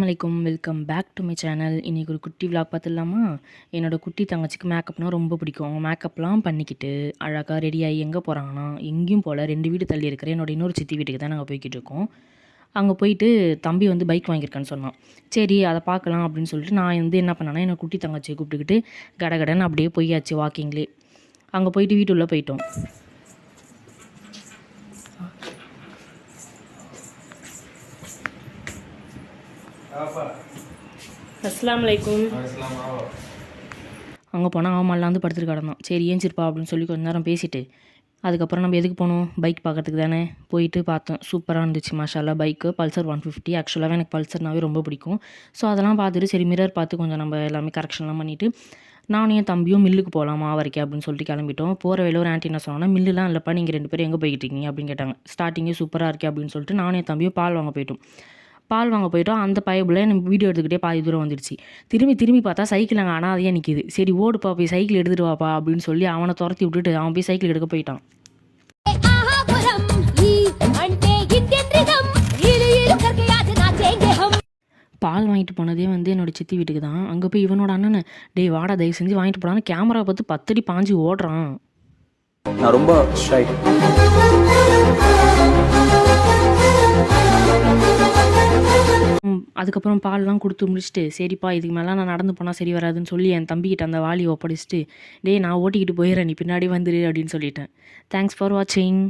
அலைக்கும் welcome back to my channel. இன்றைக்கி ஒரு குட்டி விளாக் பார்த்துடலாமா? என்னோடய குட்டி தங்கச்சிக்கு மேக்கப்னால் ரொம்ப பிடிக்கும். அவங்க மேக்கப்லாம் பண்ணிக்கிட்டு அழகாக ரெடியாகி எங்கே போகிறாங்கன்னா, எங்கேயும் போல் 2 வீடு தள்ளி இருக்கிற என்னோடய இன்னொரு சித்தி வீட்டுக்கு தான் நாங்கள் போய்கிட்டு இருக்கோம். அங்கே போயிட்டு தம்பி வந்து பைக் வாங்கியிருக்கான்னு சொன்னான். சரி அதை பார்க்கலாம் அப்படின்னு சொல்லிட்டு நான் வந்து என்ன பண்ணேன்னா, என்னோட குட்டி தங்கச்சியை கூப்பிட்டுக்கிட்டு கடகடன்னு அப்படியே போயாச்சு வாக்கிங்லேயே. அங்கே போயிட்டு வீட்டுள்ளே போயிட்டோம். அஸ்ஸலாமு அலைக்கும். அங்கே போனால் அவன் மல்லாந்து படுத்துட்டு கிடந்தான். சரி ஏஞ்சிருப்பா அப்படின்னு சொல்லி கொஞ்ச நேரம் பேசிவிட்டு அதுக்கப்புறம் நம்ம எதுக்கு போனோம்? பைக் பார்க்கறதுக்கு தானே. போயிட்டு பார்த்தோம். சூப்பராக இருந்துச்சு மாஷால்லா. Bike Pulsar 150. ஆக்சுவலாகவே எனக்கு பல்சர்னாவே ரொம்ப பிடிக்கும். ஸோ அதெல்லாம் பார்த்துட்டு சரி மிரர் பார்த்து கொஞ்சம் நம்ம எல்லாமே கரெக்ஷன்லாம் பண்ணிவிட்டு நானும் என் தம்பியும் மில்லுக்கு போகலாம் மாவரைக்க அப்படின்னு சொல்லிட்டு கிளம்பிட்டோம். போகிற வேலை ஒரு ஆண்டி என்ன சொன்னாங்கன்னா, மில்லுலாம் இல்லைப்பா, நீங்கள் 2 பேரும் எங்கே போய்கிட்டு இருக்கீங்க அப்படின்னு கேட்டாங்க. ஸ்டார்டிங்கே சூப்பராக இருக்கே அப்படின்னு சொல்லிட்டு நானும் என் தம்பியும் பால் வாங்க போயிட்டோம். அந்த பயபுல எனக்கு வீடியோ எடுத்துக்கிட்டே பாதி தூரம் வந்துடுச்சு. திரும்பி பார்த்தா சைக்கிள் அங்கே அனாதையாக நிற்கிது. சரி ஓடுப்பா போய் சைக்கிள் எடுத்துகிட்டு வாப்பா அப்படின்னு சொல்லி அவனை துரத்தி விட்டுட்டு அவன் போய் சைக்கிள் எடுக்க போயிட்டான். பால் வாங்கிட்டு போனதே வந்து என்னோடய சித்தி வீட்டுக்கு தான். அங்கே போய் இவனோட அண்ணனை டேய் வாடா தயவு செஞ்சு வாங்கிட்டு போடான்னு கேமரா பார்த்து 10 அடி பாஞ்சு ஓடுறான். நான் ரொம்ப ஷை. அதுக்கப்புறம் பால்லாம் கொடுத்து முடிச்சுட்டு சரிப்பா இதுக்கு மேலே நான் நடந்து போனால் சரி வராதுன்னு சொல்லி என் தம்பிக்கிட்ட அந்த வாலியை ஒப்படைச்சிட்டு டேய் நான் ஓட்டிக்கிட்டு போயிடுறேன், நீ பின்னாடி வந்துடு அப்படின்னு சொல்லிட்டேன். தேங்க்ஸ் ஃபார் வாட்சிங்.